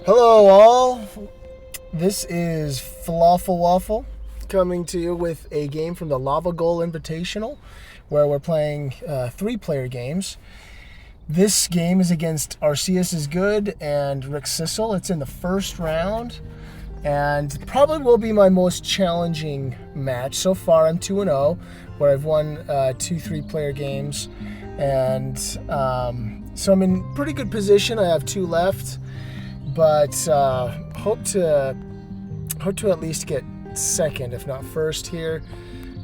Hello, all. This is Falafel Waffle coming to you with a game from the Lava Goal Invitational, where we're playing 3-player games. This game is against Arceus is Good and Rick Sissel. It's in the first round, and probably will be my most challenging match. So far, I'm 2-0, where I've won 2 3-player games, and so I'm in pretty good position. I have 2 left. But hope to at least get second, if not first here.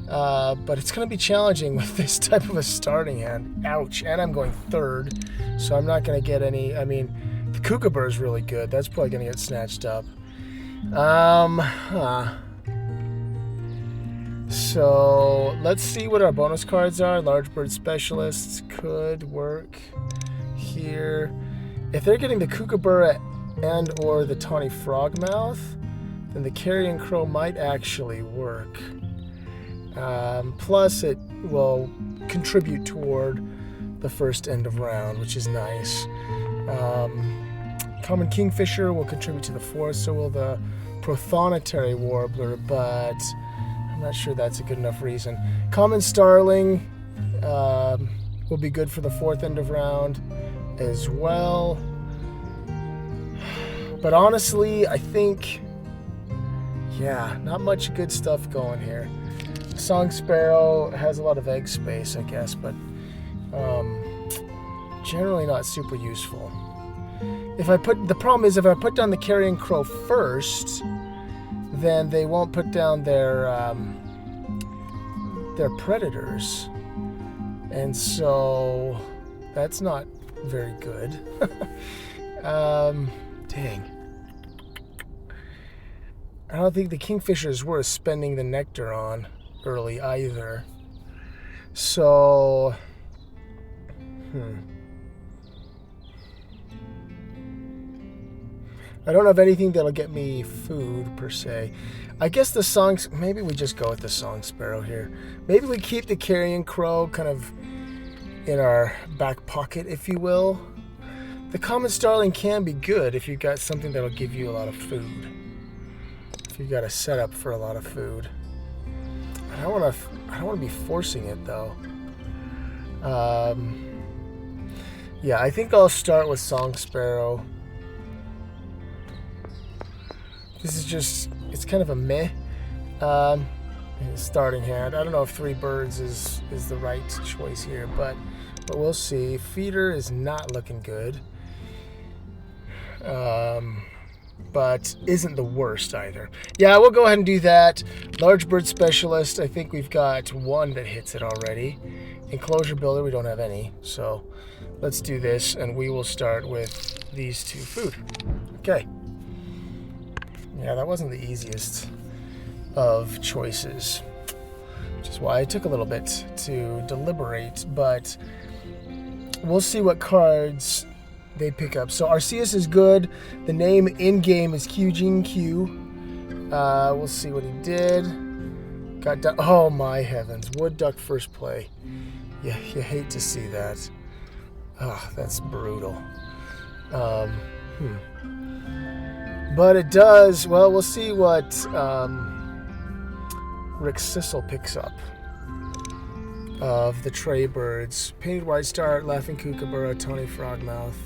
But it's going to be challenging with this type of a starting hand. Ouch! And I'm going third, so I'm not going to get any. I mean, the Kookaburra is really good. That's probably going to get snatched up. So let's see what our bonus cards are. Large Bird Specialists could work here. If they're getting the Kookaburra and or the tawny frogmouth, then the Carrion Crow might actually work. Plus it will contribute toward the first end of round, which is nice. Common Kingfisher will contribute to the fourth, so will the Prothonotary Warbler, but I'm not sure that's a good enough reason. Common Starling will be good for the fourth end of round as well. But honestly, I think, not much good stuff going here. Song Sparrow has a lot of egg space, I guess, but generally not super useful. The problem is if I put down the Carrion Crow first, then they won't put down their predators, and so that's not very good. Dang. I don't think the Kingfisher is worth spending the nectar on early either. So, I don't have anything that'll get me food per se. I guess maybe we just go with the Song Sparrow here. Maybe we keep the Carrion Crow kind of in our back pocket, if you will. The Common Starling can be good if you've got something that'll give you a lot of food. If you've got a setup for a lot of food. I don't want to be forcing it though. I think I'll start with Song Sparrow. This is just, it's kind of a meh starting hand. I don't know if 3 birds is the right choice here, but we'll see. Feeder is not looking good. But isn't the worst either. Yeah, we'll go ahead and do that. Large Bird Specialist, I think we've got 1 that hits it already. Enclosure Builder, we don't have any. So let's do this, and we will start with these 2 food. Okay. Yeah, that wasn't the easiest of choices, which is why it took a little bit to deliberate, but we'll see what cards they pick up. So Arceus is good. The name in-game is Kyujin Q. We'll see what he did. Got done. Oh my heavens. Wood Duck first play. Yeah, you hate to see that. Oh, that's brutal. But it does. Well, we'll see what Rick Sissel picks up of the Tray Birds. Painted White Star, Laughing Kookaburra, Tawny Frogmouth.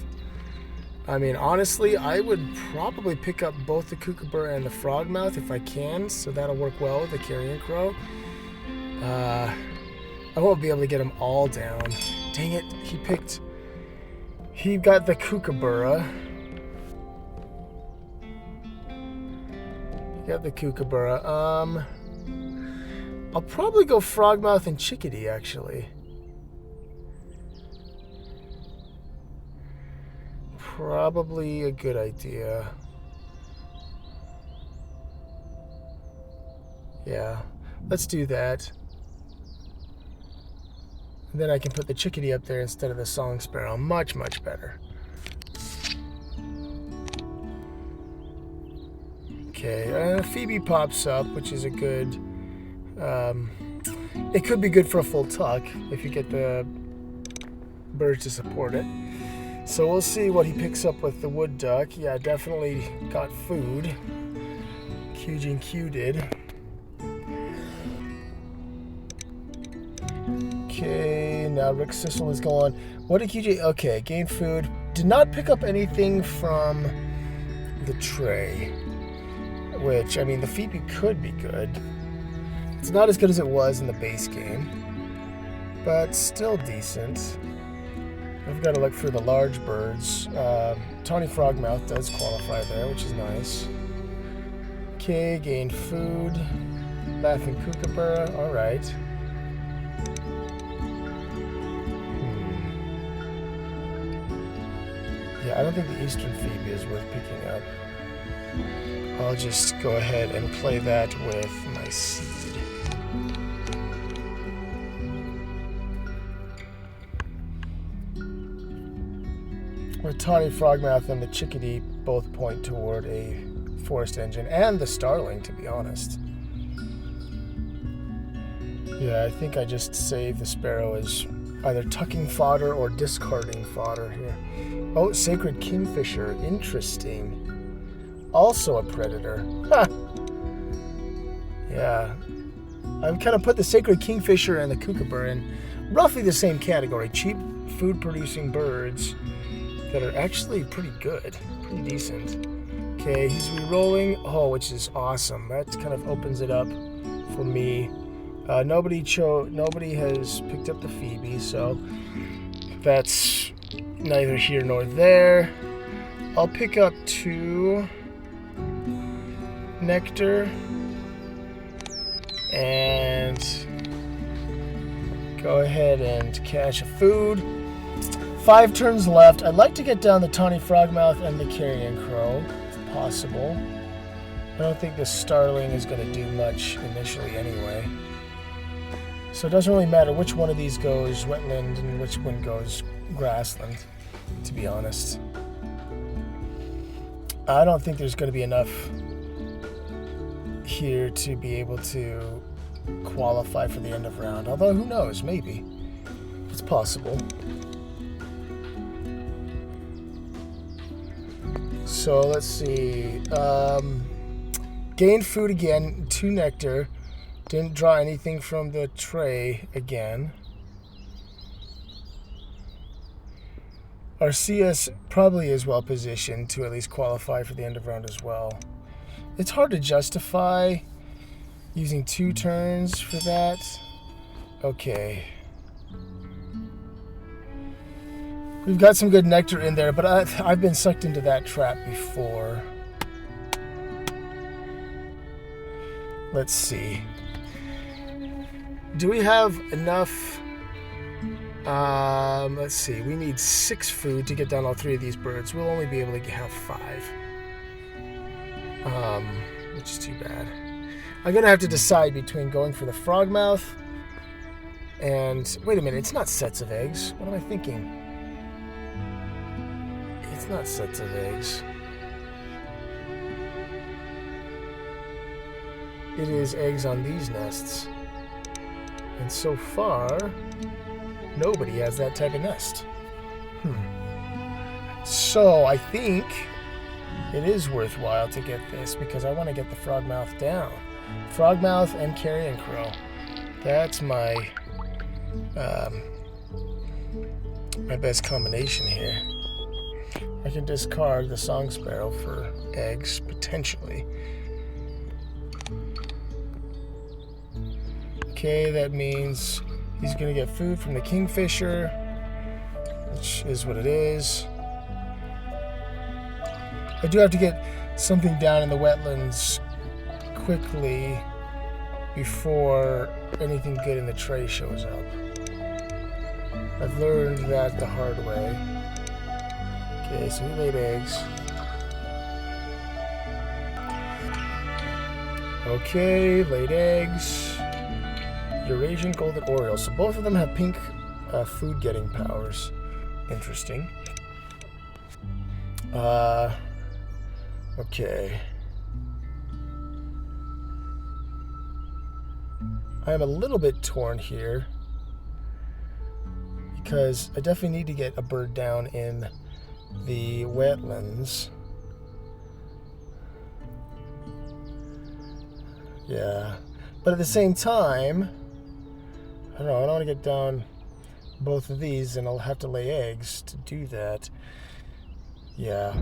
I mean, honestly, I would probably pick up both the Kookaburra and the Frogmouth if I can, so that'll work well with the Carrion Crow. I won't be able to get them all down. Dang it, he got the Kookaburra. I'll probably go Frogmouth and Chickadee, actually. Probably a good idea. Yeah, let's do that. And then I can put the Chickadee up there instead of the Song Sparrow. Much, much better. Okay, Phoebe pops up, which is a good... it could be good for a full tuck if you get the birds to support it. So we'll see what he picks up with the wood duck. Yeah, definitely got food. Kyujin Q did. Okay, now Rick Sissel is going. What did QJ? Okay, gain food. Did not pick up anything from the tray. Which, I mean, the Phoebe could be good. It's not as good as it was in the base game, but still decent. I've got to look for the large birds. Tawny Frogmouth does qualify there, which is nice. Okay, gain food. Laughing Kookaburra, alright. Yeah, I don't think the Eastern Phoebe is worth picking up. I'll just go ahead and play that with my seed. Where Tawny Frogmouth and the Chickadee both point toward a forest engine, and the Starling, to be honest. Yeah, I think I just saved the Sparrow as either tucking fodder or discarding fodder here. Oh, Sacred Kingfisher. Interesting. Also a predator. Ha! Yeah. I've kind of put the Sacred Kingfisher and the Kookaburra in roughly the same category. Cheap food-producing birds that are actually pretty good. Pretty decent. Okay, he's re-rolling. Oh, which is awesome. That kind of opens it up for me. Nobody has picked up the Phoebe, so that's neither here nor there. I'll pick up 2 nectar and go ahead and cache a food. 5 turns left. I'd like to get down the Tawny Frogmouth and the Carrion Crow, if possible. I don't think the Starling is going to do much initially anyway. So it doesn't really matter which one of these goes wetland and which one goes grassland, to be honest. I don't think there's going to be enough here to be able to qualify for the end of round. Although, who knows? Maybe. It's possible. So, let's see. Gained food again. 2 nectar. Didn't draw anything from the tray again. Arceus probably is well positioned to at least qualify for the end of round as well. It's hard to justify using 2 turns for that. Okay. We've got some good nectar in there, but I've been sucked into that trap before. Let's see. Do we have enough? Let's see. We need 6 food to get down all 3 of these birds. We'll only be able to have 5. Which is too bad. I'm gonna have to decide between going for the Frogmouth and... Wait a minute, it's not sets of eggs. What am I thinking? It's not sets of eggs. It is eggs on these nests. And so far, nobody has that type of nest. So I think it is worthwhile to get this because I want to get the Frogmouth down. Frogmouth and Carrion Crow. That's my my best combination here. I can discard the Song Sparrow for eggs, potentially. Okay, that means he's going to get food from the Kingfisher, which is what it is. I do have to get something down in the wetlands quickly before anything good in the tray shows up. I've learned that the hard way. Okay, so he laid eggs. Okay, laid eggs. Eurasian Golden Oriole. So both of them have pink food getting powers. Interesting. Okay. I am a little bit torn here because I definitely need to get a bird down in the wetlands. Yeah. But at the same time, I don't know, I don't want to get down both of these, and I'll have to lay eggs to do that. Yeah.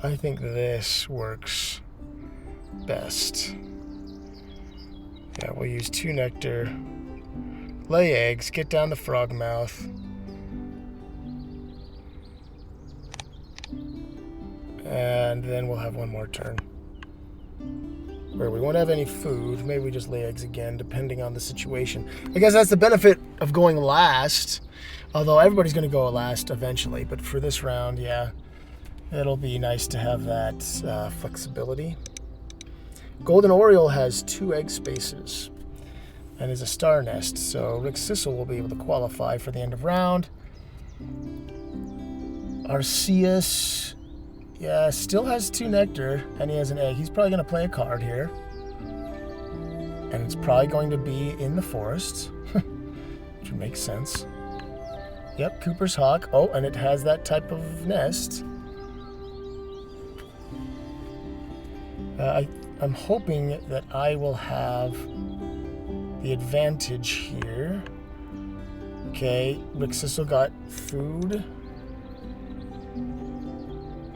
I think this works best. Yeah, we'll use 2 nectar, lay eggs, get down the frog mouth, and then we'll have one more turn where we won't have any food. Maybe we just lay eggs again, depending on the situation. I guess that's the benefit of going last, although everybody's going to go last eventually. But for this round, yeah, it'll be nice to have that flexibility. Golden Oriole has 2 egg spaces and is a star nest, so Rick Sissel will be able to qualify for the end of round. Arceus, yeah, still has 2 nectar, and he has an egg. He's probably going to play a card here, and it's probably going to be in the forest, which makes sense. Yep, Cooper's Hawk. Oh, and it has that type of nest. I'm hoping that I will have the advantage here. Okay, Rick Sissel got food.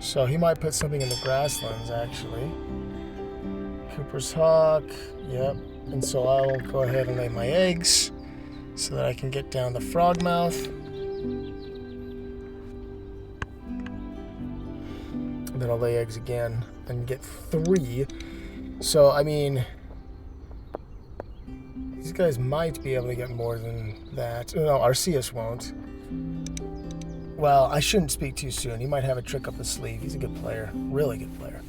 So he might put something in the grasslands, actually. Cooper's Hawk, yep. And so I'll go ahead and lay my eggs so that I can get down the frog mouth. And then I'll lay eggs again and get 3. So, I mean, these guys might be able to get more than that. No, Arceus won't. Well, I shouldn't speak too soon. He might have a trick up his sleeve. He's a good player. Really good player.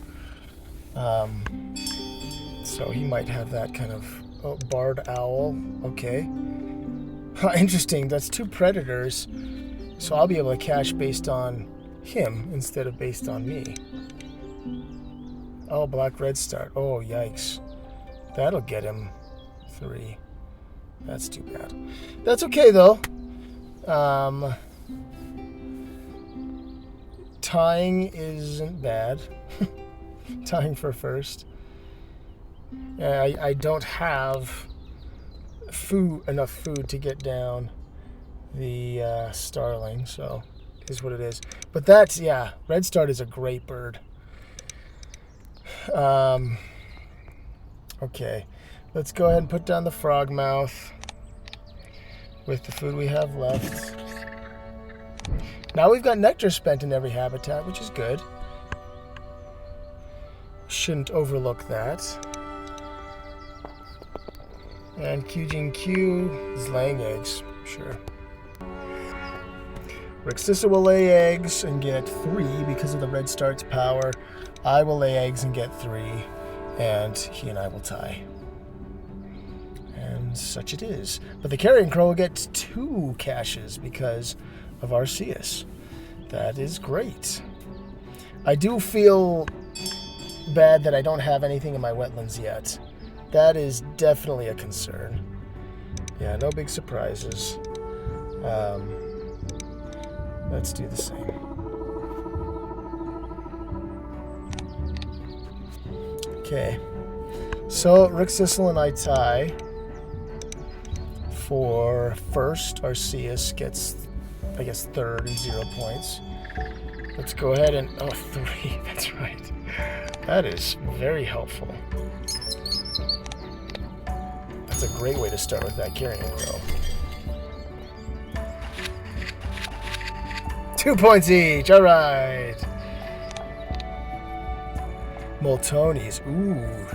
So he might have that kind of... Oh, Barred Owl. Okay. Interesting. That's 2 predators. So I'll be able to cash based on him instead of based on me. Oh, Black Red Start. Oh, yikes. That'll get him 3. That's too bad. That's okay, though. Tying isn't bad. Tying for first. I don't have enough food to get down the starling, so it is what it is. But that's, yeah, Red Start is a great bird. Okay, let's go ahead and put down the frog mouth with the food we have left. Now we've got nectar spent in every habitat, which is good. Shouldn't overlook that. And Kyujin Q is laying eggs, sure. Rick Sissel will lay eggs and get 3 because of the Red Start's power. I will lay eggs and get 3, and he and I will tie. And such it is. But the Carrion Crow gets 2 caches because of Arceus. That is great. I do feel bad that I don't have anything in my wetlands yet. That is definitely a concern. Yeah, no big surprises. Let's do the same. Okay. So, Rick Sissel and I tie for first. Arceus gets, I guess, third and 0 points. Let's go ahead and... Oh, 3. That's right. That is very helpful. That's a great way to start with that Carrion Crow. 2 points each. All right. Moltonies. Ooh.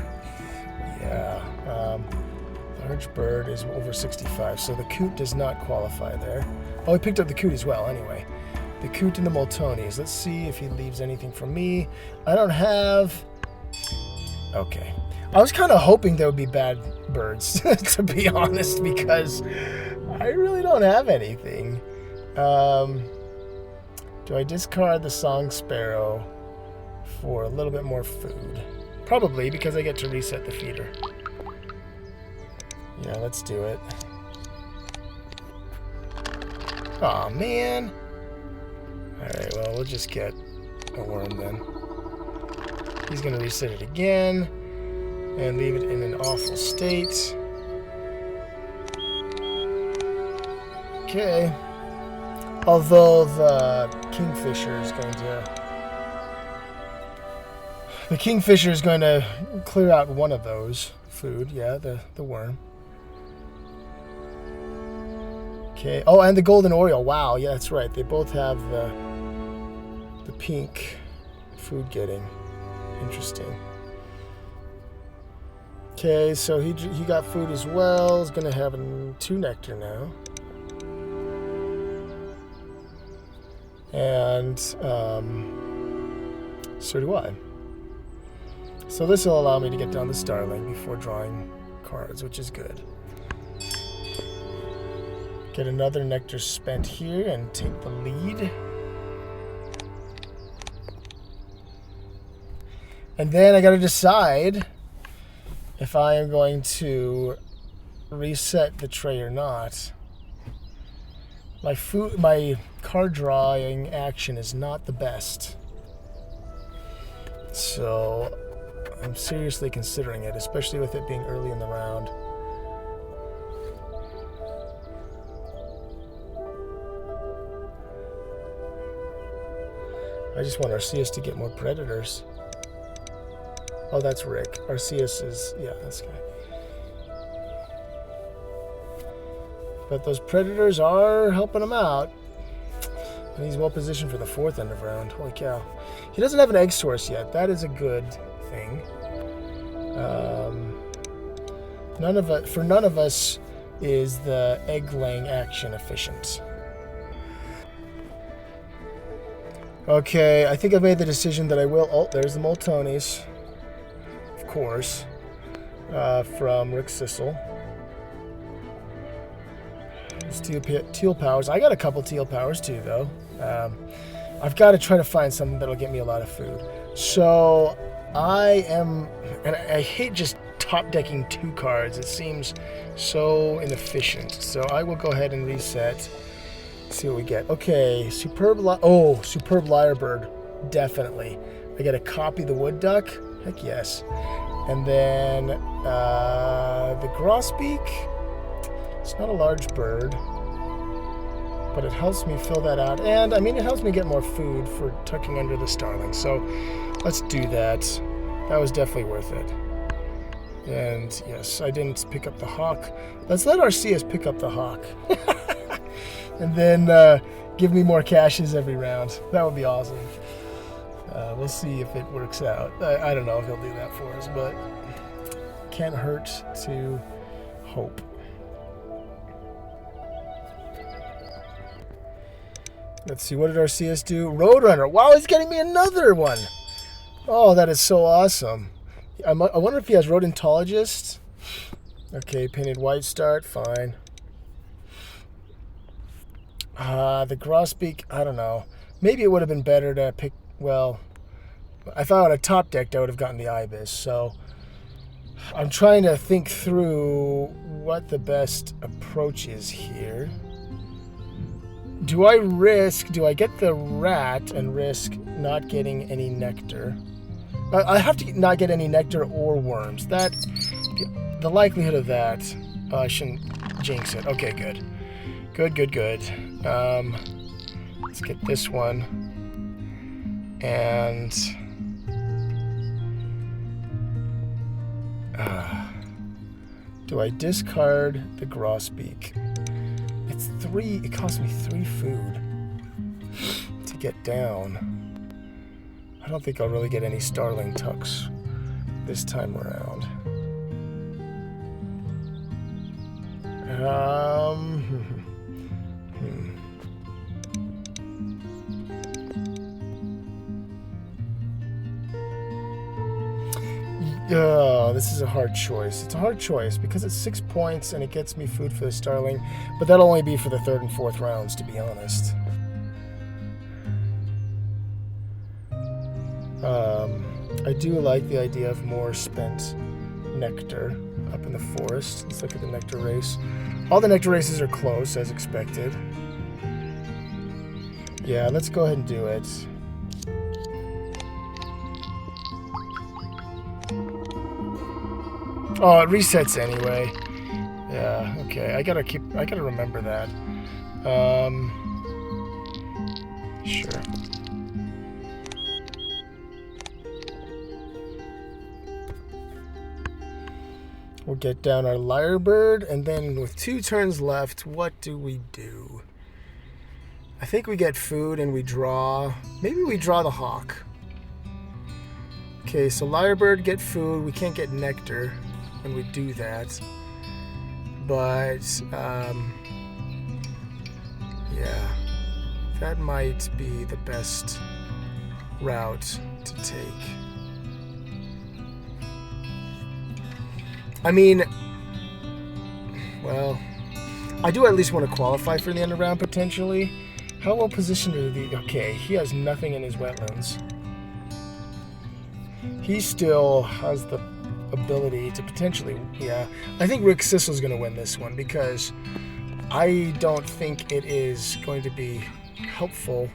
Yeah. Large bird is over 65, so the coot does not qualify there. Oh, he picked up the coot as well, anyway. The coot and the Moltonies. Let's see if he leaves anything for me. I don't have... Okay. I was kind of hoping there would be bad birds, to be honest, because I really don't have anything. Do I discard the Song Sparrow for a little bit more food? Probably, because I get to reset the feeder. Yeah, let's do it. Aw, man. Alright, well, we'll just get a worm then. He's going to reset it again and leave it in an awful state. Okay. Although the kingfisher is going to clear out one of those food. Yeah, the worm. Okay. Oh, and the golden oriole. Wow. Yeah, that's right. They both have the pink food getting. Interesting. Okay, so he got food as well. He's gonna have 2 nectar now. And so do I. So this will allow me to get down the starling before drawing cards, which is good. Get another nectar spent here and take the lead. And then I gotta decide if I am going to reset the tray or not. My card drawing action is not the best. So I'm seriously considering it, especially with it being early in the round. I just want Arceus to get more predators. Oh, that's Rick. Arceus is, yeah, this guy. But those predators are helping him out. And he's well positioned for the 4th end of round. Holy cow. He doesn't have an egg source yet. That is a good thing. For none of us is the egg laying action efficient. Okay, I think I've made the decision that I will. Oh, there's the Moltonis. Of course. From Rick Sissel. Teal powers. I got a couple teal powers too, though. I've got to try to find something that'll get me a lot of food. So I am, and I hate just top decking 2 cards. It seems so inefficient. So I will go ahead and reset. See what we get. Okay, superb lyrebird, definitely. I get to copy the wood duck. Heck yes. And then the grosbeak. It's not a large bird, but it helps me fill that out. And I mean, it helps me get more food for tucking under the starling. So let's do that. That was definitely worth it. And yes, I didn't pick up the hawk. Let's let Arceus pick up the hawk. And then give me more caches every round. That would be awesome. We'll see if it works out. I don't know if he'll do that for us, but can't hurt to hope. Let's see, what did Arceus do? Roadrunner. Wow, he's getting me another one. Oh, that is so awesome. I wonder if he has Rodentologist. Okay, painted white start, fine. The grosbeak, I don't know. Maybe it would have been better to pick, well, if I would have top decked, I would have gotten the Ibis. So I'm trying to think through what the best approach is here. Do I get the rat and risk not getting any nectar? I have to not get any nectar or worms. The likelihood of that, I shouldn't jinx it. Okay, good. Good. Let's get this one. And do I discard the grosbeak? It's 3. It cost me 3 food to get down. I don't think I'll really get any starling tucks this time around. This is a hard choice. It's a hard choice because it's 6 points and it gets me food for the starling, but that'll only be for the 3rd and 4th rounds, to be honest. I do like the idea of more spent nectar up in the forest. Let's look at the nectar race. All the nectar races are close, as expected. Yeah, let's go ahead and do it. Oh, it resets anyway. Yeah, okay. I gotta remember that. Sure. We'll get down our lyrebird, and then with 2 turns left, what do we do? I think we get food and we draw. Maybe we draw the hawk. Okay, so lyrebird, get food. We can't get nectar when we do that. But, yeah. That might be the best route to take. I mean, well, I do at least want to qualify for the end of round potentially. How well positioned are the... Okay, he has nothing in his wetlands. He still has the ability to potentially... Yeah, I think Rick Sissel's going to win this one because I don't think it is going to be helpful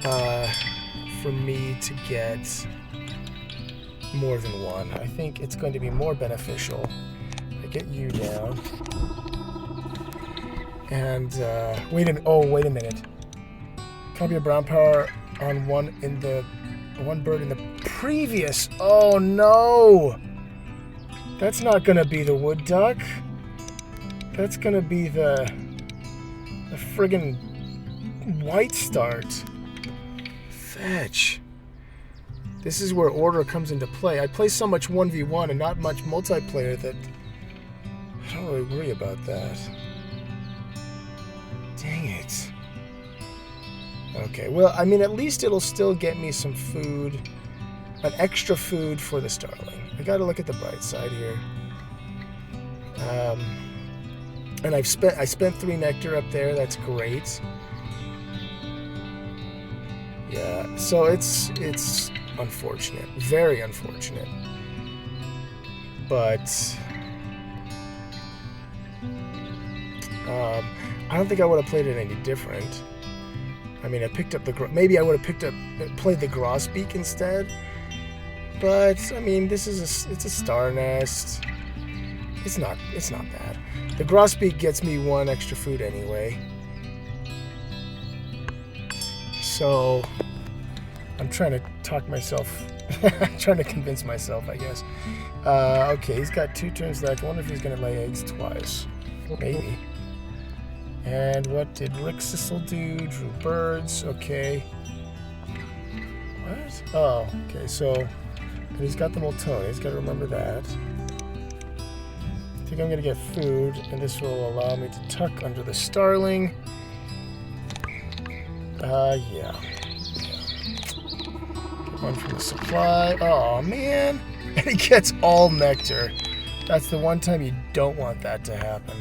for me to get more than one. I think it's going to be more beneficial. I get you down. And wait a minute. Copy of brown power on one bird in the previous. Oh no! That's not gonna be the wood duck. That's gonna be the friggin' white start. Fetch. This is where order comes into play. I play so much 1v1 and not much multiplayer that I don't really worry about that. Dang it. Okay, well, I mean, at least it'll still get me some food, an extra food for the starling. I gotta look at the bright side here. And I spent 3 nectar up there. That's great. Yeah, so it's unfortunate, very unfortunate. But I don't think I would have played it any different. I mean, I picked up maybe I would have played the grosbeak instead. But I mean, it's a star nest. It's not bad. The grosbeak gets me 1 extra food anyway. So I'm trying to talk myself, trying to convince myself, I guess. Okay, he's got 2 turns left. I wonder if he's going to lay eggs twice. Maybe. And what did Rick Sissel do? Drew birds. Okay. What? Oh, okay. So, and he's got the Moltone. He's got to remember that. I think I'm going to get food, and this will allow me to tuck under the starling. Yeah. Get 1 from the supply. Oh, man. And he gets all nectar. That's the one time you don't want that to happen.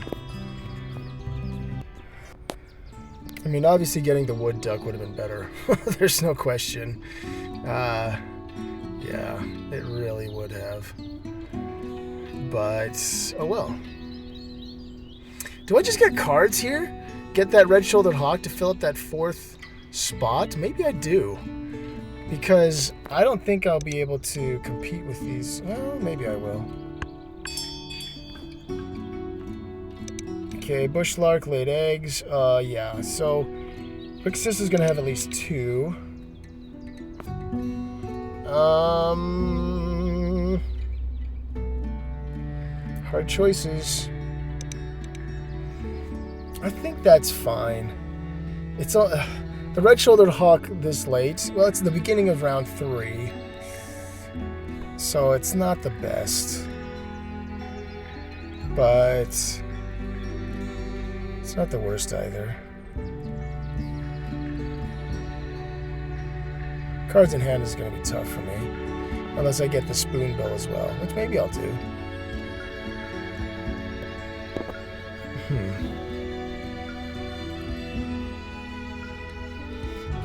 I mean, obviously getting the wood duck would have been better. There's no question. Yeah, it really would have. But, oh well. Do I just get cards here? Get that red-shouldered hawk to fill up that 4th spot? Maybe I do. Because I don't think I'll be able to compete with these. Well, maybe I will. Okay, bush lark laid eggs. Yeah, so Rick Sis is gonna have at least 2. Hard choices. I think that's fine. It's all the red-shouldered hawk this late. Well, it's the beginning of round 3, so it's not the best, but it's not the worst either. Cards in hand is going to be tough for me, unless I get the spoonbill as well, which maybe I'll do.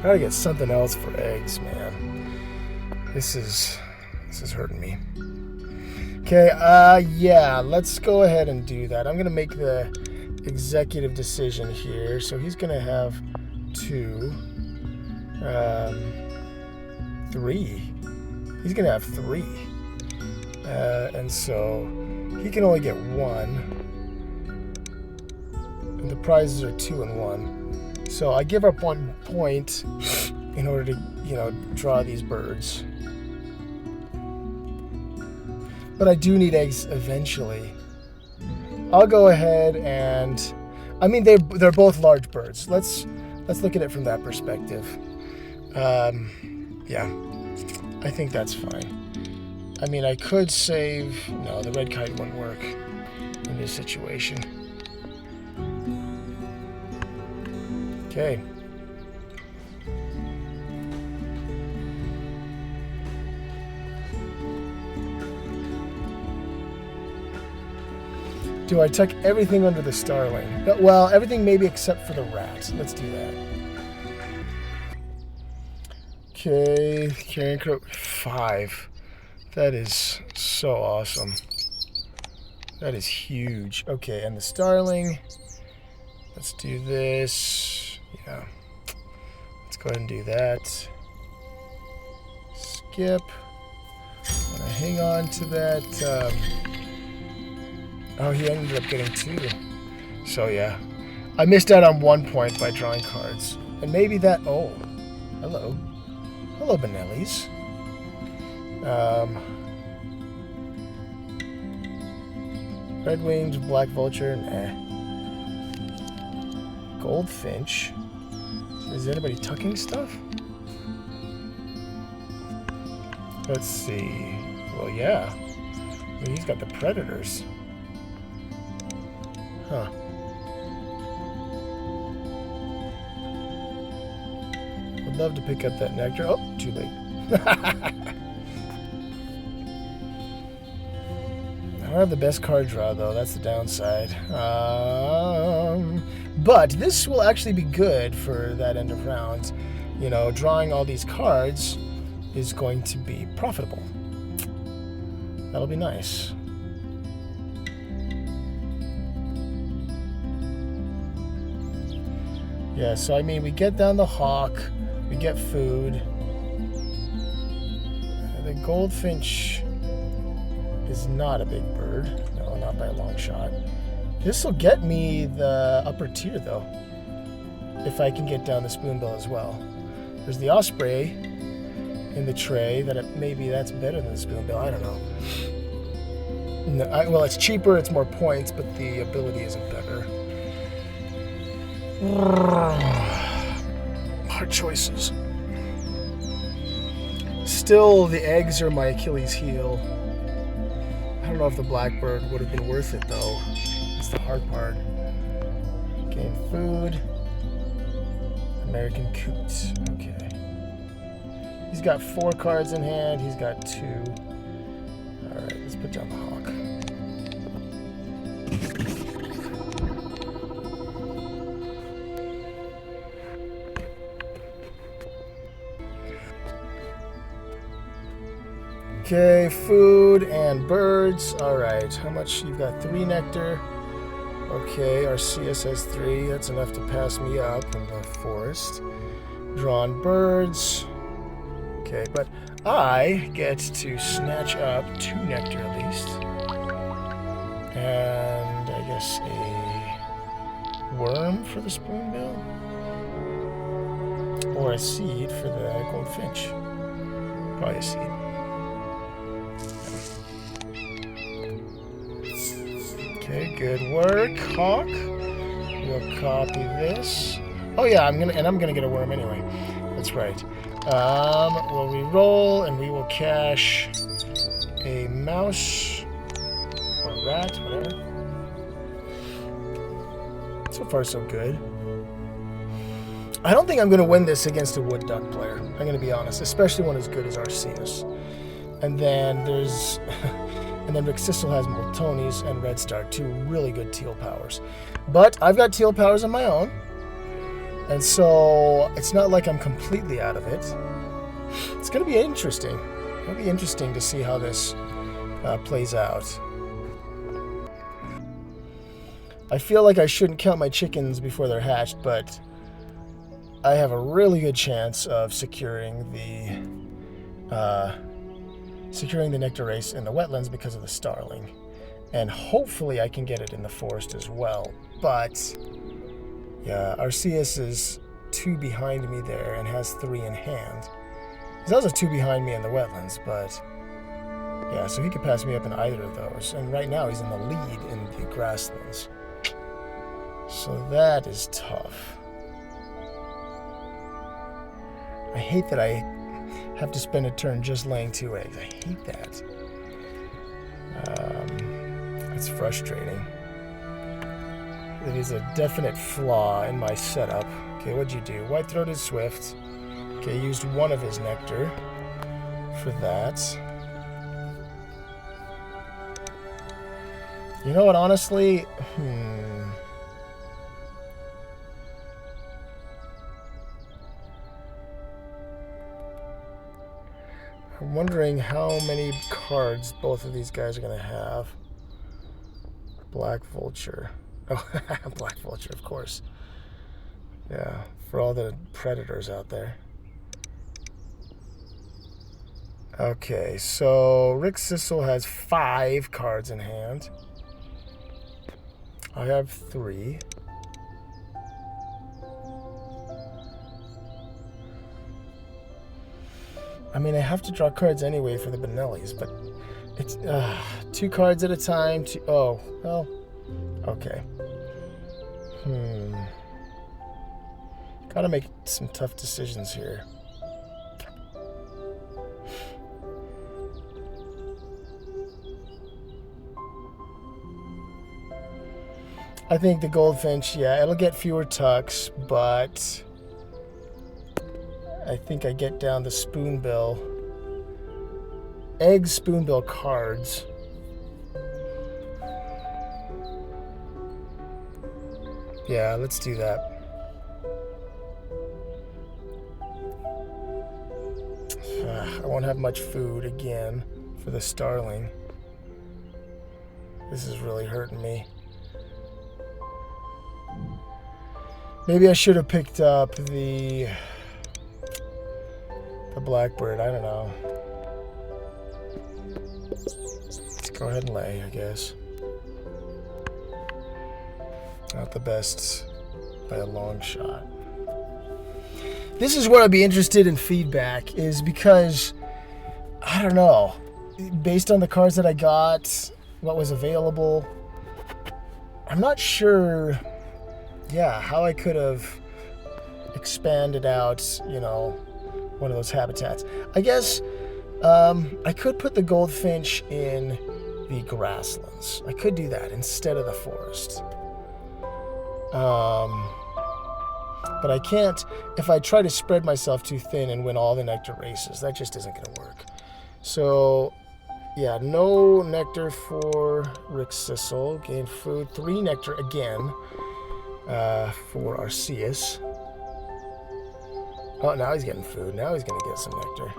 Gotta get something else for eggs, man. This is hurting me. Okay, yeah, let's go ahead and do that. I'm gonna make the executive decision here. So he's gonna have 2, 3. He's gonna have 3. And so he can only get 1. And the prizes are 2 and 1. So I give up 1 point in order to, draw these birds. But I do need eggs eventually. I'll go ahead and, I mean, they're both large birds. Let's look at it from that perspective. Yeah, I think that's fine. I mean, I could save. No, the red kite won't work in this situation. Okay. Do I tuck everything under the starling? Well, everything maybe except for the rat. Let's do that. Okay, Carrion Crow 5. That is so awesome. That is huge. Okay, and the starling. Let's do this. Yeah. Let's go ahead and do that. Skip. I'm gonna hang on to that. Oh, he ended up getting 2. So yeah, I missed out on 1 point by drawing cards. And maybe that, oh, hello. Hello, Benellis. Red wings, black vulture, Goldfinch. Is anybody tucking stuff? Let's see. Well, yeah. I mean, he's got the predators. Huh. Would love to pick up that nectar. Oh, too late. I don't have the best card draw, though. That's the downside. But this will actually be good for that end of round. Drawing all these cards is going to be profitable. That'll be nice. Yeah, so I mean, we get down the hawk, we get food. The goldfinch is not a big bird. No, not by a long shot. This will get me the upper tier, though, if I can get down the spoonbill as well. There's the osprey in the tray. Maybe that's better than the spoonbill. I don't know. No, well, it's cheaper, it's more points, but the ability isn't better. Hard choices. Still, the eggs are my Achilles heel. I don't know if the blackbird would have been worth it, though. It's the hard part. Gain food. American coot. Okay. He's got 4 cards in hand. He's got 2. Alright, let's put down the hawk. Okay, food and birds. Alright, how much? You've got 3 nectar. Okay, our CS has 3. That's enough to pass me up in the forest. Drawn birds. Okay, but I get to snatch up 2 nectar at least. And I guess a worm for the spoonbill. Or a seed for the goldfinch. Probably a seed. Okay, good work, Hawk. We'll copy this. Oh yeah, I'm gonna get a worm anyway. That's right. We'll re-roll and we will cash a mouse or rat, whatever. So far, so good. I don't think I'm gonna win this against a wood duck player. I'm gonna be honest, especially one as good as Arceus. And then there's. And then Rixistal has Moltonis and Red Star, 2 really good teal powers. But I've got teal powers of my own, and so it's not like I'm completely out of it. It's going to be interesting. It'll be interesting to see how this plays out. I feel like I shouldn't count my chickens before they're hatched, but I have a really good chance of securing the nectar race in the wetlands because of the starling. And hopefully I can get it in the forest as well. But yeah, Arceus is 2 behind me there and has 3 in hand. He's also 2 behind me in the wetlands, but yeah, so he could pass me up in either of those. And right now he's in the lead in the grasslands. So that is tough. I hate that I have to spend a turn just laying 2 eggs. I hate that. It's frustrating. It is a definite flaw in my setup. Okay, what'd you do? White-throated swift. Okay, used 1 of his nectar for that. You know what, honestly? I'm wondering how many cards both of these guys are going to have. Black Vulture. Oh, Black Vulture, of course. Yeah, for all the predators out there. Okay, so Rick Sissel has 5 cards in hand. I have 3. I mean, I have to draw cards anyway for the Benellis, but it's 2 cards at a time. Oh, well, okay. Gotta make some tough decisions here. I think the Goldfinch, yeah, it'll get fewer tucks, but I think I get down the Spoonbill. Egg Spoonbill cards. Yeah, let's do that. I won't have much food again for the starling. This is really hurting me. Maybe I should have picked up the Blackbird. I don't know. Let's go ahead and lay, I guess. Not the best by a long shot. This is where I'd be interested in feedback, is because, I don't know, based on the cards that I got, what was available, I'm not sure, yeah, how I could have expanded out, you know, one of those habitats. I guess I could put the Goldfinch in the grasslands. I could do that instead of the forest. But I can't, if I try to spread myself too thin and win all the nectar races, that just isn't going to work. So, yeah, no nectar for Rick Sissel. Gain food. 3 nectar again for Arceus. Oh, now he's getting food. Now he's going to get some nectar.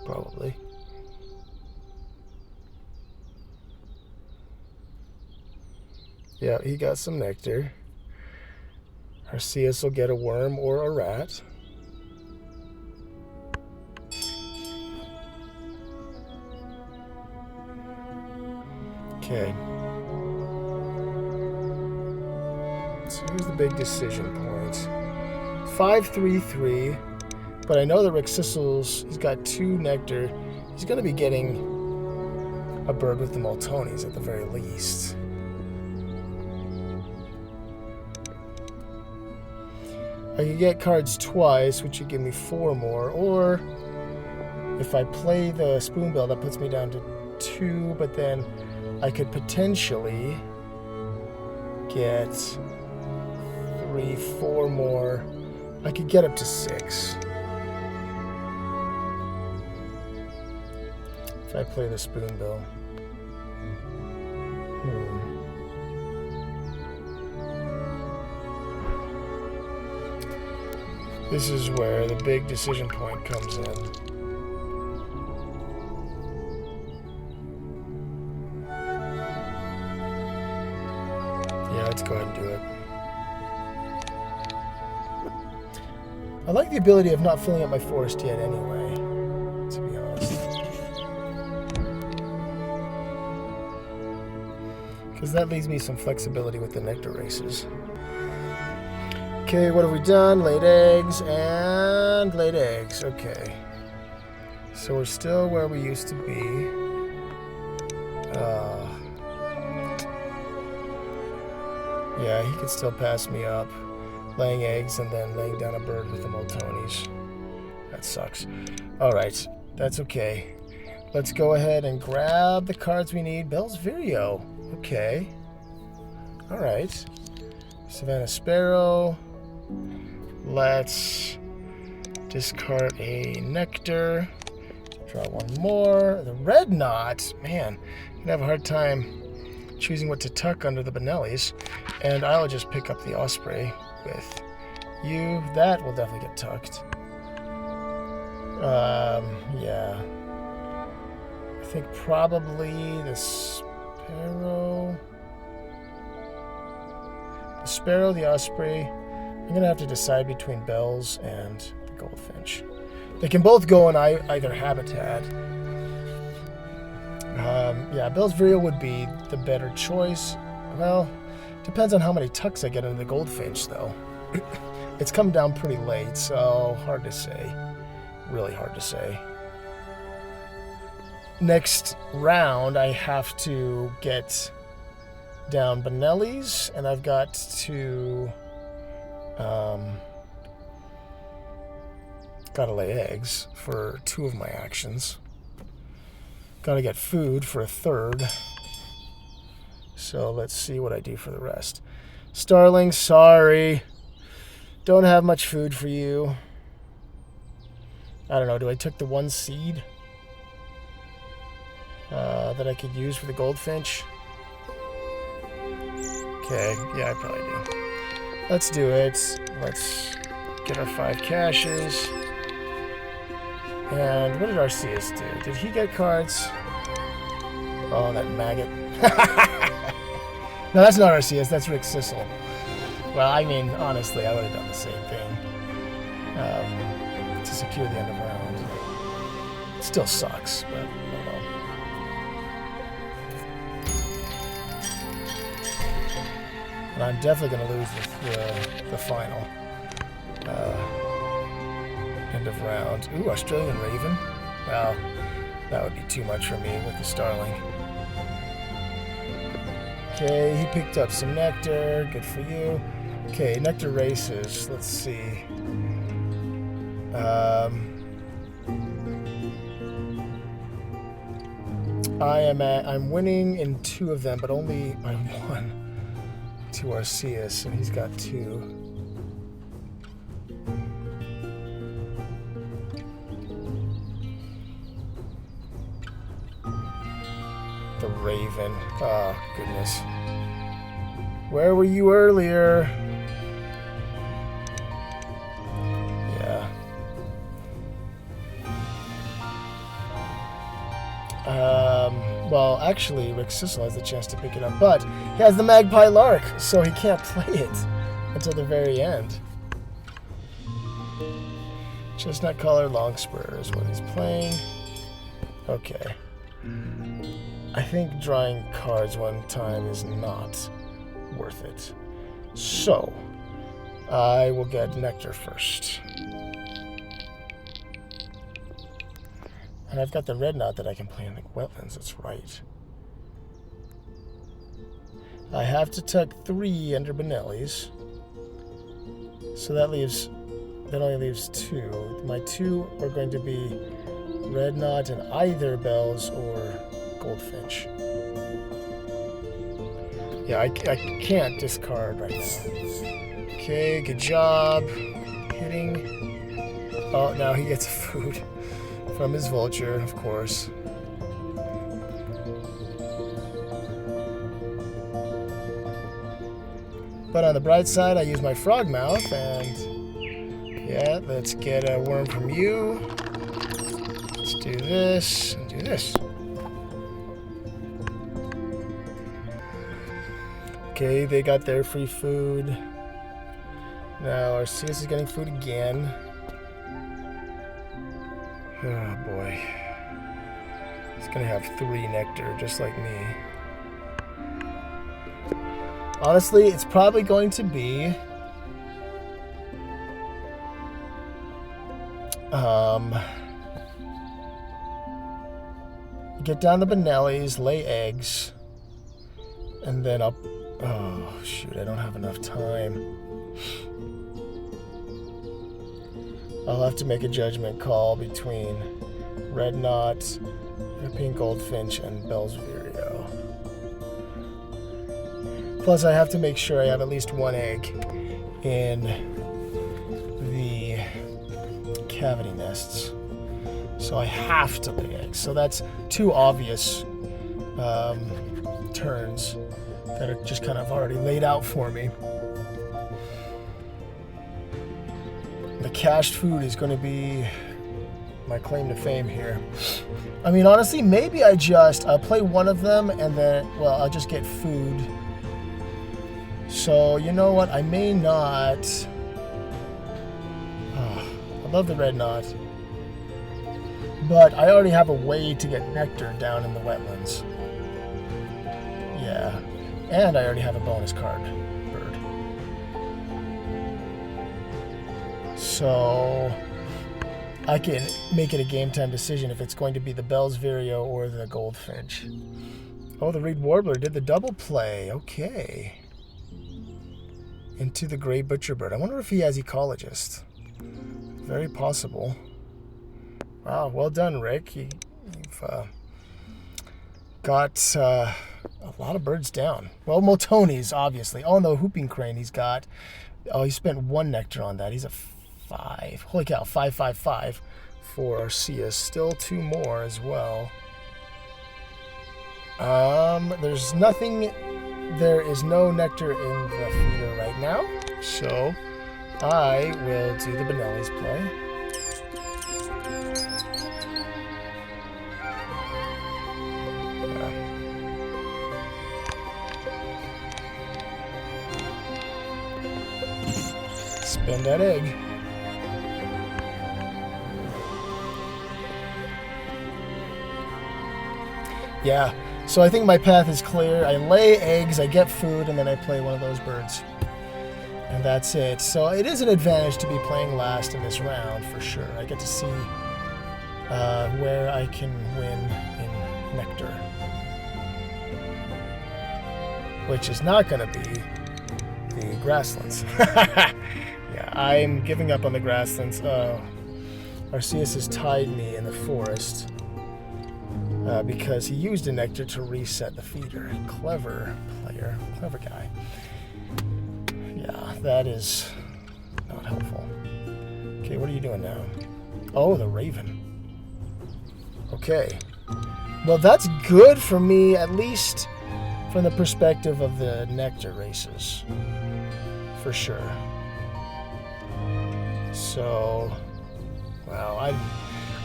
Probably. Yeah, he got some nectar. Arceus will get a worm or a rat. Okay. So here's the big decision point. 5-3-3. But I know that Rick Sissel's, he's got 2 nectar. He's going to be getting a bird with the Moltonis at the very least. I could get cards twice, which would give me 4 more, or if I play the Spoonbill, that puts me down to 2, but then I could potentially get 3, 4 more. I could get up to 6. If I play the Spoonbill. This is where the big decision point comes in. Yeah, let's go ahead and do it. I like the ability of not filling up my forest yet anyway, to be honest. Because that leaves me some flexibility with the nectar races. Okay, what have we done? Laid eggs and laid eggs. Okay. So we're still where we used to be. Yeah, he could still pass me up. Laying eggs and then laying down a bird with the Moltonies. That sucks. Alright, that's okay. Let's go ahead and grab the cards we need. Bell's Vireo. Okay. Alright. Savannah Sparrow. Let's discard a Nectar. Draw one more. The Red Knot. Man, I'm going to have a hard time choosing what to tuck under the Benellis. And I'll just pick up the Osprey with you. That will definitely get tucked. Yeah. I think probably the Sparrow. The Sparrow, the Osprey. I'm going to have to decide between Bells and the Goldfinch. They can both go in either habitat. Yeah, Bell's Vireo would be the better choice. Well, depends on how many tucks I get into the Goldfinch, though. It's come down pretty late, so hard to say. Really hard to say. Next round, I have to get down Benelli's, and I've got to... gotta lay eggs for 2 of my actions. Gotta get food for a 3rd. So let's see what I do for the rest. Starling, sorry. Don't have much food for you. I don't know, do I take the 1 seed that I could use for the Goldfinch? Okay, yeah, I probably do. Let's do it. Let's get our 5 caches. And what did Arceus do? Did he get cards? Oh, that maggot. No, that's not Arceus. That's Rick Sissel. Well, I mean, honestly, I would have done the same thing to secure the end of round. It still sucks, but oh well. And I'm definitely going to lose the final end of round. Ooh, Australian Raven. Well, that would be too much for me with the Starling. Okay, he picked up some Nectar. Good for you. Okay, Nectar races. Let's see. I'm winning in 2 of them, but only by 1 to Arceus, and he's got 2. The Raven. Oh, goodness. Where were you earlier? Yeah. Well, actually, Rick Sissel has the chance to pick it up, but he has the Magpie Lark, so he can't play it until the very end. Chestnut Collar Longspur is what he's playing. Okay. I think drawing cards one time is not worth it. So, I will get Nectar first. And I've got the Red Knot that I can play in the wetlands, that's right. I have to tuck 3 under Benelli's. So that only leaves 2. My 2 are going to be Red Knot and either Bells or Goldfinch. Yeah, I can't discard right now. Okay, good job. Hitting. Oh, now he gets food from his vulture, of course. But on the bright side, I use my frog mouth, and yeah, let's get a worm from you. Let's do this and do this. Okay, they got their free food. Now Arceus is getting food again. Oh boy. He's gonna have 3 nectar, just like me. Honestly, it's probably going to be... get down the Benellis, lay eggs, and then I'll... Oh, shoot, I don't have enough time. I'll have to make a judgment call between Red Knot, European Goldfinch, and Bell's Vireo. Plus, I have to make sure I have at least 1 egg in the cavity nests. So I have to lay eggs. So that's 2 obvious turns that are just kind of already laid out for me. The cached food is going to be my claim to fame here. I mean, honestly, maybe I'll play one of them and then, well, I'll just get food. So, you know what? I may not... Oh, I love the red knot. But I already have a way to get nectar down in the wetlands. Yeah. And I already have a bonus card bird. So I can make it a game time decision if it's going to be the Bell's Vireo or the Goldfinch. Oh, the Reed Warbler did the double play. Okay. Into the Gray Butcherbird. I wonder if he has Ecologist. Very possible. Wow, well done, Rick. You've got a lot of birds down. Well, Motonis, obviously. Oh, no, Whooping Crane he's got. Oh, he spent 1 nectar on that. He's a 5. Holy cow, 555 for Arceus. Still 2 more as well. There's nothing... There is no nectar in the feeder right now, so I will do the Benelli's play. Spin that egg. Yeah, so I think my path is clear. I lay eggs, I get food, and then I play one of those birds. And that's it. So it is an advantage to be playing last in this round, for sure. I get to see where I can win in nectar. Which is not going to be the grasslands. Yeah, I'm giving up on the grasslands. Arceus has tied me in the forest because he used a nectar to reset the feeder. Clever player, clever guy. Yeah, that is not helpful. Okay, what are you doing now? Oh, the Raven. Okay. Well, that's good for me, at least from the perspective of the nectar races. For sure. So, wow,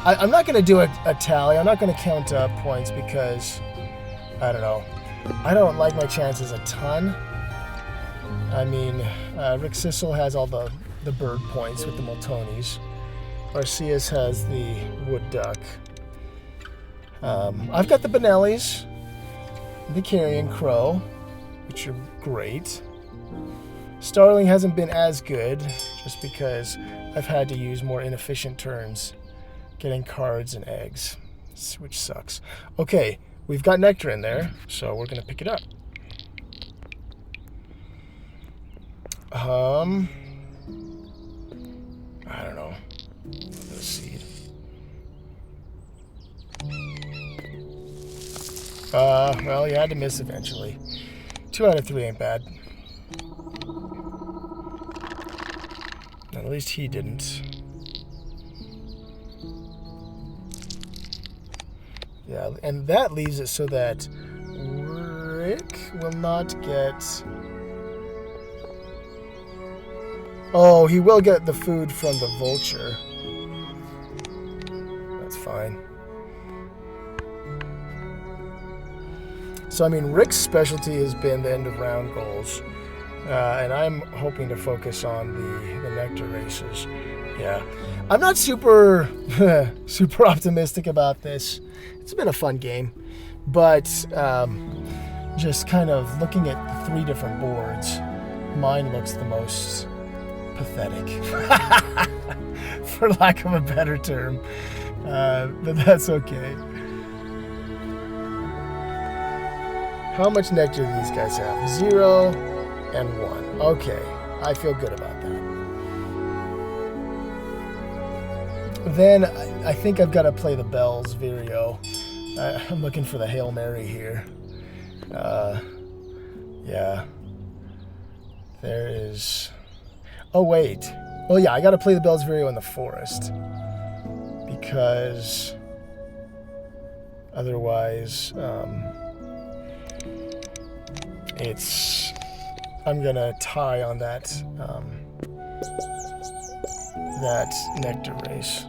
I'm not going to do a tally. I'm not going to count up points because, I don't know. I don't like my chances a ton. I mean, Rick Sissel has all the bird points with the Moltonis. Arceus has the wood duck. I've got the Benellis, the Carrion Crow, which are great. Starling hasn't been as good, just because I've had to use more inefficient turns getting cards and eggs, which sucks. Okay, we've got nectar in there, so we're going to pick it up. I don't know. Let's see. Well, you had to miss eventually. 2 out of 3 ain't bad. At least he didn't. Yeah, and that leaves it so that Rick will not get... Oh, he will get the food from the vulture. That's fine. So, I mean, Rick's specialty has been the end of round goals. And I'm hoping to focus on the nectar races. Yeah. I'm not super super optimistic about this. It's been a fun game, but just kind of looking at the 3 different boards, mine looks the most pathetic, for lack of a better term, but that's okay. How much nectar do these guys have? 0 and 1. Okay, I feel good about that. Then I think I've got to play the bells, Vireo. I'm looking for the Hail Mary here. Yeah. There is... Oh, wait. Oh, yeah, I got to play the bells, Vireo in the forest. Because... otherwise, I'm going to tie on that nectar race.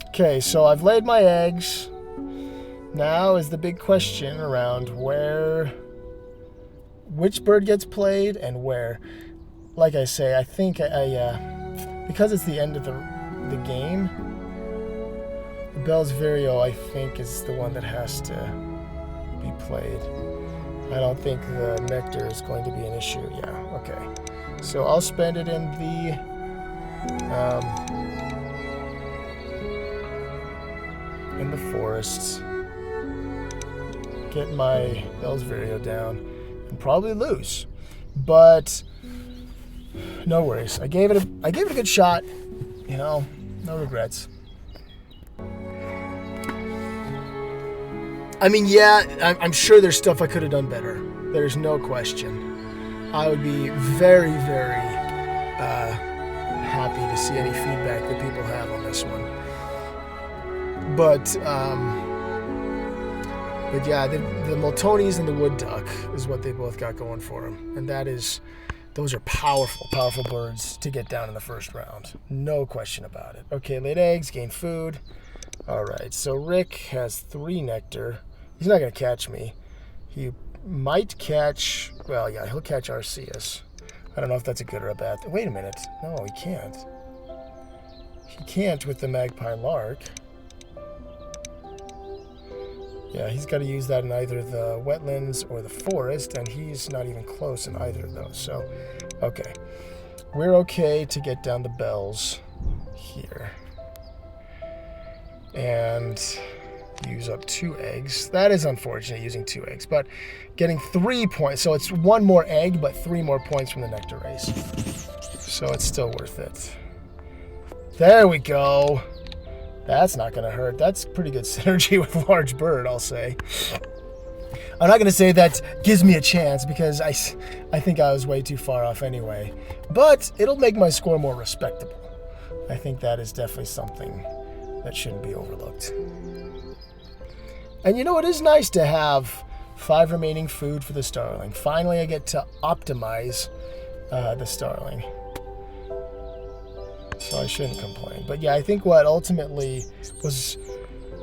Okay, so I've laid my eggs. Now is the big question around which bird gets played and where. Like I say, I think because it's the end of the game, the Bell's Vireo, I think, is the one that has to be played. I don't think the nectar is going to be an issue. Yeah, okay. So I'll spend it in the forests, get my Bell's Vireo down, and probably lose. But no worries. I gave it a good shot. You know, no regrets. I mean, yeah, I'm sure there's stuff I could have done better. There's no question. I would be very, very happy to see any feedback that people have on this one. But yeah, the Multonis and the Wood Duck is what they both got going for them. And those are powerful, powerful birds to get down in the first round. No question about it. Okay, laid eggs, gain food. All right, so Rick has 3 nectar. He's not going to catch me. He might catch... Well, yeah, he'll catch Arceus. I don't know if that's a good or a bad thing. Wait a minute. No, he can't. He can't with the Magpie Lark. Yeah, he's got to use that in either the wetlands or the forest, and he's not even close in either of those. So, okay. We're okay to get down the bells here. And... use up 2 eggs. That is unfortunate, using 2 eggs, but getting 3 points. So it's 1 more egg, but 3 more points from the nectar race. So it's still worth it. There we go. That's not going to hurt. That's pretty good synergy with large bird, I'll say. I'm not going to say that gives me a chance because I think I was way too far off anyway. But it'll make my score more respectable. I think that is definitely something that shouldn't be overlooked. And you know, it is nice to have 5 remaining food for the starling. Finally, I get to optimize the starling. So I shouldn't complain. But yeah, I think what ultimately was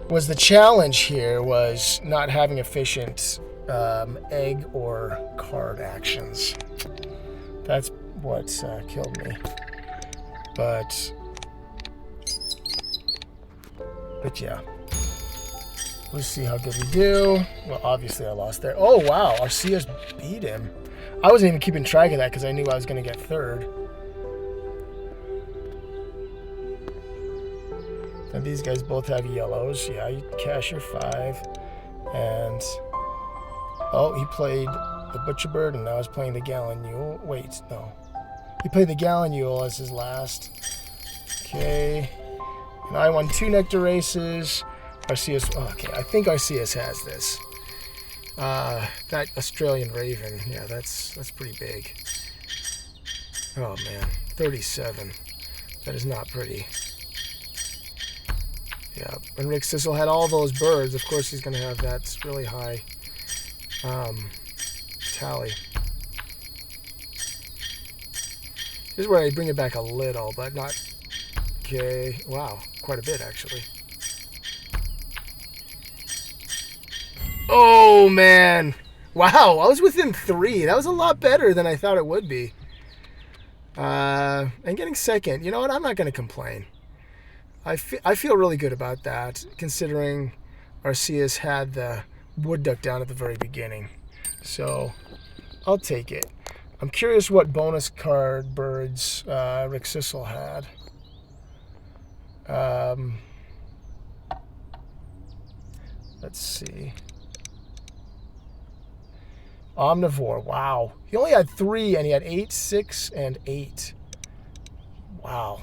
the challenge here was not having efficient egg or card actions. That's what killed me. But yeah. Let's see how good we do. Well, obviously I lost there. Oh, wow. Arceus beat him. I wasn't even keeping track of that because I knew I was going to get 3rd. And these guys both have yellows. Yeah, you cash your 5. And... oh, he played the Butcher Bird and now he's playing the Gallinule. Wait, no. He played the Gallinule as his last. Okay. And I won 2 nectar races. Arceus, okay, I think Arceus has this. That Australian Raven, yeah, that's pretty big. Oh man, 37. That is not pretty. Yeah, and Rick Sissel had all those birds. Of course, he's going to have that really high tally. Here's where I bring it back a little, but not. Okay, wow, quite a bit actually. Oh, man. Wow, I was within 3. That was a lot better than I thought it would be. and getting second. You know what? I'm not going to complain. I feel really good about that, considering Arceus had the wood duck down at the very beginning. So I'll take it. I'm curious what bonus card birds Rick Sissel had. Let's see. Omnivore, wow. He only had 3, and he had 8, 6, and 8. Wow.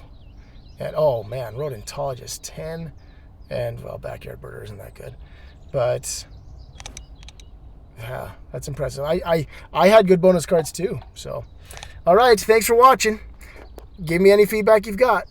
And, oh, man, Rodentologist, 10. And, well, Backyard Birder isn't that good. But, yeah, that's impressive. I had good bonus cards, too. So, all right, thanks for watching. Give me any feedback you've got.